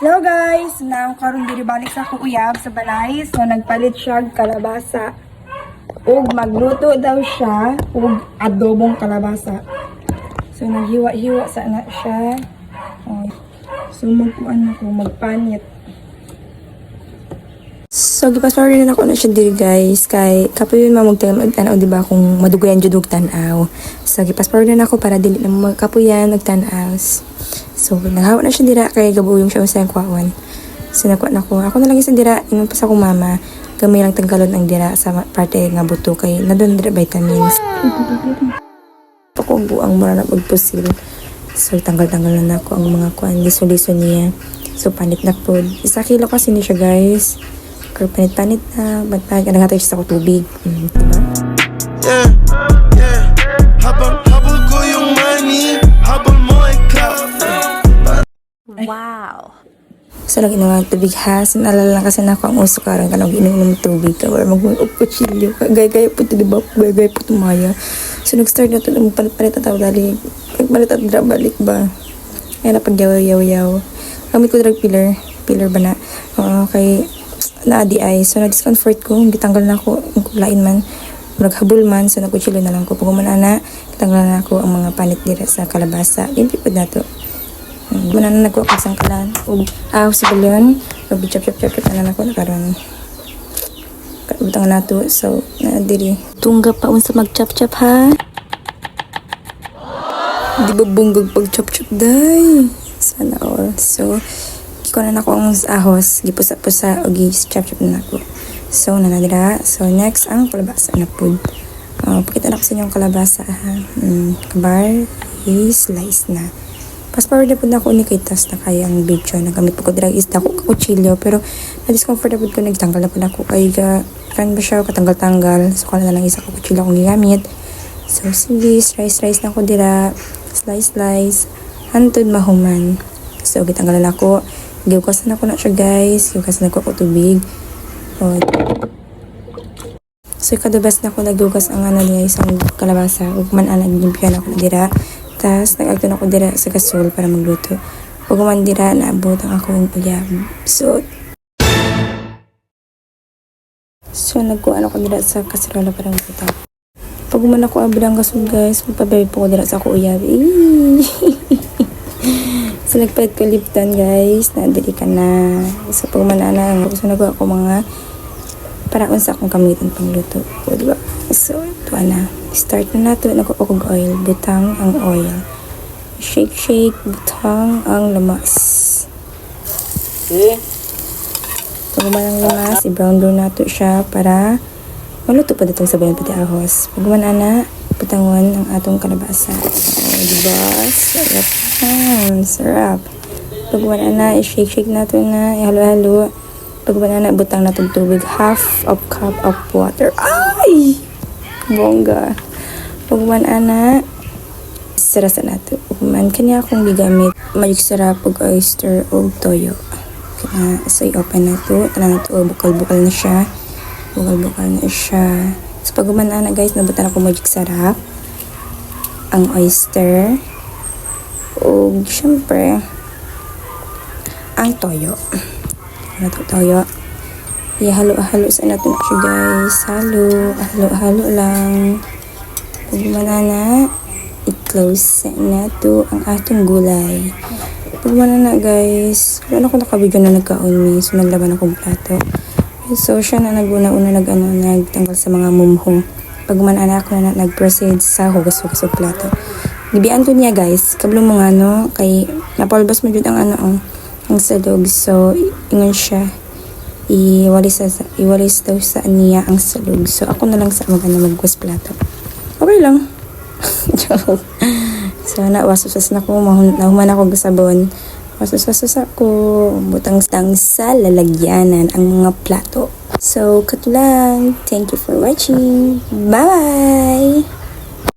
Hello guys! Now, karon diri balik sa akong uyab sa balay. So, nagpalit siya og kalabasa. Ug magluto daw siya ug adobong kalabasa. So, naghiwa-hiwa sa na siya. Oh. So, magpanit. So, gipasawar rin ako na siya diri guys. Kay, kapoy yun mamagtanaw magtanaw, diba? Kung madugayan jud og tanaw. So, gipasawar rin ako para dili na magkapuyan og tanaw. So, naghawa na siya dira kay gabuyong siya sa kwawan. So, nakuha na ko. Ako na lang isang dira. Ingon pa sa akong mama. Gamay lang tanggalon ang dira sa parte nga buto kay nadon dira vitamins. Ako buang mura na magpusil. So, tanggal-tanggal na ako ang mga kuan. Liso-liso niya. So, panit na po. 1 kilo kasi ni siya guys. Pero panit-panit na. Ba't naghatay siya sa tubig. Diba? Yeah, yeah. Habang ko yung money. Habang mo ay clout. Wow. So, lagi naman tubig ha. Sinalala lang kasi na ako ang uso karon kanang inom ng tubig ka. Or mag-up kutsilyo ka. Gaya-gaya po ito, diba? Gaya-gaya po tumaya. So, nag-start na ito. Palit-palit na tao dali. Palit at dra balik ba? Kaya na pag-yaw-yaw-yaw. Gamit ko drag pillar. Pillar ba na? Kay na-adi ay. So, na-discomfort ko. Gitanggal na ako. Ang kulain man. Naghabol man. So, nagkutsilyo na lang ko. Pag umanana, gitanggal na ako ang mga panit dira sa kalabasa. Limpipod na to. Muna na nagkuha ko isang kalan. Sa balyon. Chop-chop-chop na ako na karon. Butang na to. So, na-diri. Tungga pa unsa mag-chop-chop ha? Di ba bunggag pag-chop-chop day? Sana all. So, kikuha na ako ang ahos. Gipusa-pusa o chop-chop na ako. So, nanadira. So, next ang kalabasa na po. Pakita na ko sa inyo ang kalabasa ha. Kabar, slice na. Paspower na po na ako ni Kitas na kaya ang video. Nagamit po ko drag is na ako kakutsilyo. Pero na-discomfort na po ko. Nagtanggal na po na ako. Kaya kan ba siya katanggal-tanggal. So kala na lang isa kakutsilyo akong gigamit. So sige, slice na ako dira. Slice. Hantod mahuman. So gitanggal na ako. Giukas na ako na siya guys. Giukas na ako tubig. So kadubas na ako nagugas ang niya isang kalabasa. Ug man ana gimpyan ako dira. Tapos, nag-agto ako dira sa gasol para magluto. Pag umandira, naabot ang akong uyab. So, nagkuhan ako dira sa kaserola para magluto. Pag uman ako abot ang gasol, guys, magpabay po ko dira sa ako uyab. So, nagpahit ko lipton, guys. Nadali ka na. So, pag umanana, so, nagawa ko mga paraon sa akong kamitan pangluto. O, diba? So, ito na. Start na nato. Nagkukog oil. Butang ang oil. Shake. Butang ang lamas. Pag ang lamas, i-brown down nato siya para maluto pa dito sa bayan pati ahos. Pag na, butangon ang atong kalabasa. O, diba? Sarap. Pag na, i-shake nato na. Ihalo-halo. Pag na, butang nato tubig. Half of cup of water. Ay! Bongga. Pag ana, sarasa nato. Pag kanya akong gigamit, magic sarap pag oyster o toyo. Kaya, so i-open na to. Tala na to, bukal-bukal na siya. So pag ana guys, nabutan ako magic sarap. Ang oyster. O, syempre, ang toyo. Toyo. Ihalo-halo sa natin siya guys. Halo lang. Pag manana, i-close na to ang atong gulay. Pag manana guys, wala na ko nakabigyan na nagkaon mi. So naglaban akong plato. So siya na naguna-una nagtanggal sa mga mumho. Pag manana ako na nag-proceed sa hugas-hugas sa plato. Gibian to niya guys. Kablo mo nga kay napalbas mo jud ang ang salog. So ingon siya. Iwalis daw sa niya ang salog. So, ako na lang sa magwas plato. Okay lang. Joke. So, nawasasas na ko. Nahuman ako gasabon. Wasasas ako. Butang-stang sa lalagyanan ang mga plato. So, katulang. Thank you for watching. Bye!